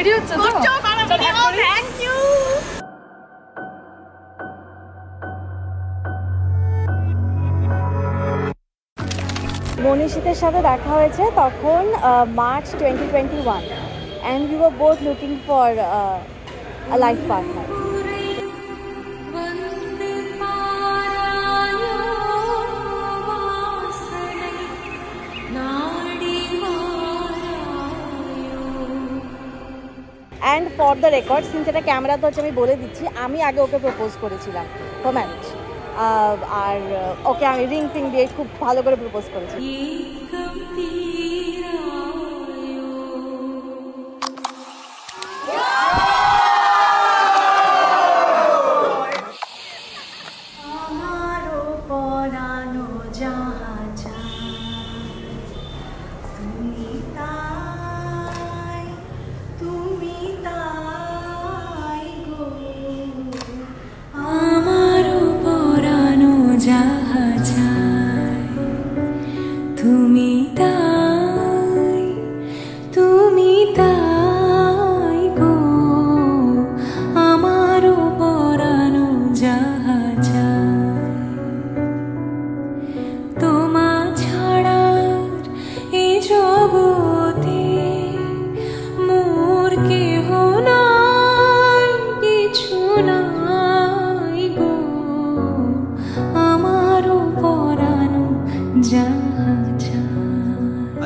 Ready হচ্ছে তো? Thank you. মনীষিতের সাথে দেখা হয়েছে তখন March 2021 and we were both looking for a life partner. And for the record, since এটা ক্যামেরা তো হচ্ছে আমি বলে দিচ্ছি, আমি আগে ওকে প্রপোজ করেছিলাম ফর ম্যারেজ, আর ওকে আমি রিং ফিং দিয়ে খুব ভালো করে প্রপোজ করেছি।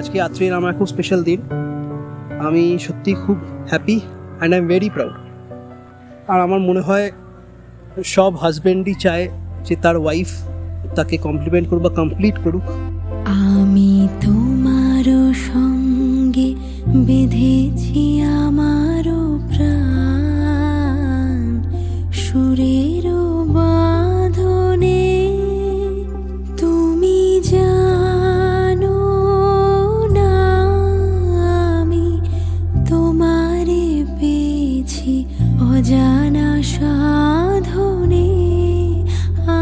আজকে আত্রের আমার খুব স্পেশাল দিন, আমি সত্যি খুব happy and I am very proud. আর আমার মনে হয় সব হাজব্যান্ডই চায় যে তার ওয়াইফ তাকে কমপ্লিমেন্ট করুক বা কমপ্লিট করুক। আমি তোমার সঙ্গে বেঁধেছি আমার প্রাণ সুরের বাঁধনে, তুমি জানো না আমি তোমারে পেয়েছি অজানা সাধনে।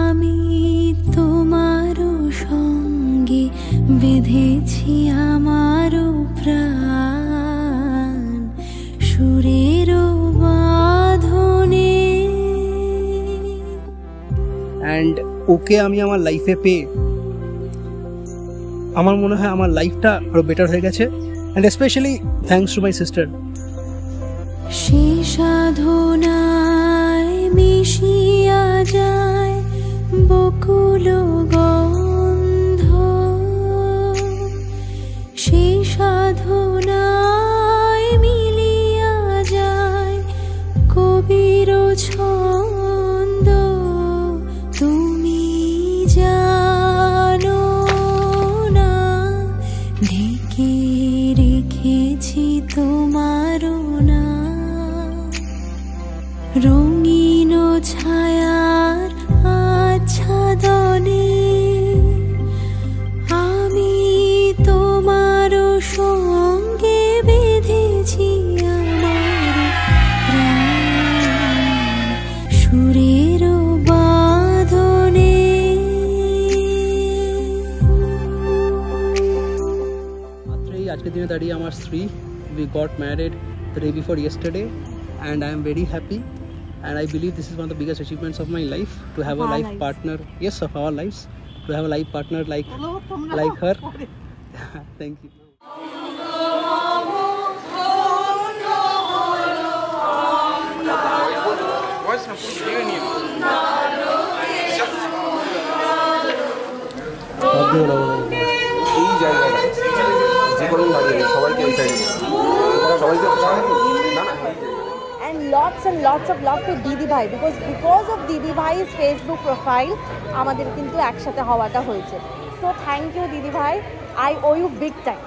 আমি তোমার সঙ্গে বেঁধেছি আমার প্রাণ সুরের বাঁধনে। অ্যান্ড ওকে আমি আমার লাইফে পেয়ে আমার মনে হয় আমার লাইফটা আরো বেটার হয়ে গেছে, and specially thanks to my sister. সে সাধনায় মিশিয়া যায় বকুল গন্ধ, সে সাধনায় মিলিয়া যায় কবির ছন্দ। তুমি জানো না ঢেকে রেখেছি তোমার না রঙিন ছায়ার আচ্ছাদনে। আমি তোমার সঙ্গে বেঁধেছি আমার প্রাণ সুরের বাঁধনে। আজকের দিনে দাঁড়িয়ে আমার স্ত্রী, we got married the day before yesterday and I am very happy and I believe this is one of the biggest achievements of my life, to have a life partner, yes, of our lives, to have a life partner like her. Thank you. এই জায়গাটা যে কোনো লাগে সবাইকে এই সাইডে সবাইকে না না। And lots of love to Didi Bhai, because of Didi Bhai's Facebook profile আমাদের কিন্তু একসাথে হওয়াটা হয়েছে। So thank you Didi Bhai, I owe you big time.